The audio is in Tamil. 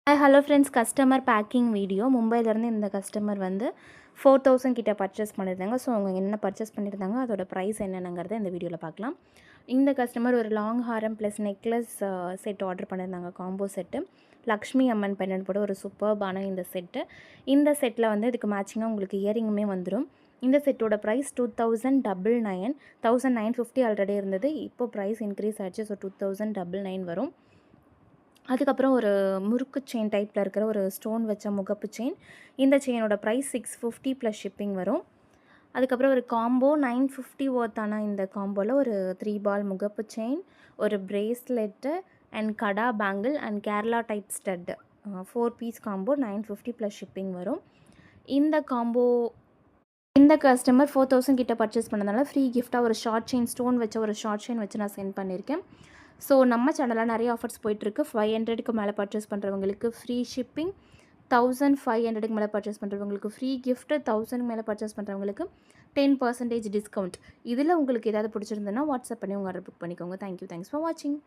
Hello friends, customer packing video. மும்பையிலேருந்து இந்த கஸ்டமர் வந்து 4000 கிட்ட பர்ச்சேஸ் பண்ணியிருந்தாங்க. ஸோ அவங்க என்ன பர்ச்சேஸ் பண்ணியிருந்தாங்க, அதோட ப்ரைஸ் என்னென்னங்கிறத இந்த வீடியோவில் பார்க்கலாம். இந்த கஸ்டமர் ஒரு லாங் ஹாரம் ப்ளஸ் நெக்லஸ் செட் ஆர்டர் பண்ணியிருந்தாங்க. Combo set. Lakshmi Amman pendant போட ஒரு சூப்பர்பான இந்த செட்டு. இந்த செட்டில் வந்து இதுக்கு மேட்சிங்காக உங்களுக்கு இயரிங்குமே வந்துடும். இந்த செட்டோட ப்ரைஸ் 2999. 1950 ஆல்ரெடி இருந்தது. இப்போ ப்ரைஸ் இன்க்ரீஸ் ஆகிடுச்சு. ஸோ 2999 வரும். அதுக்கப்புறம் ஒரு முறுக்கு செயின் டைப்பில் இருக்கிற ஒரு ஸ்டோன் வச்ச முகப்பு செயின். இந்த செயினோட ப்ரைஸ் 650 ப்ளஸ் ஷிப்பிங் வரும். அதுக்கப்புறம் ஒரு காம்போ 950 ஒர்த்தான இந்த காம்போவில் ஒரு 3 பால் முகப்பு செயின், ஒரு bracelet and kada bangle and Kerala type stud 4 piece combo 950 plus shipping வரும். இந்த கஸ்டமர் 4000 கிட்ட பர்ச்சேஸ் பண்ணதால ஃப்ரீ கிஃப்ட்டாக ஒரு ஷார்ட் செயின் ஸ்டோன் வச்ச ஒரு ஷார்ட் செயின் வச்சு நான் சென்ட் பண்ணியிருக்கேன். ஸோ நம்ம சேனலில் நிறைய ஆஃபர்ஸ் போயிட்டுருக்கு. 500க்கு மேலே பர்ச்சேஸ் பண்ணுறவங்களுக்கு ஃப்ரீ ஷிப்பிங், 1500க்கு மேலே பர்ச்சேஸ் பண்ணுறவங்களுக்கு ஃப்ரீ கிஃப்ட், 1000க்கு மேலே பர்ச்சேஸ் பண்ணுறவங்களுக்கு 10% டிஸ்கவுண்ட். இதில் உங்களுக்கு ஏதாவது பிடிச்சிருந்ததுன்னா வாட்ஸ்அப் பண்ணி உங்கள் ஆர்டர் புக் பண்ணிக்கோங்க. தேங்க்ஸ் ஃபார் வாட்சிங்.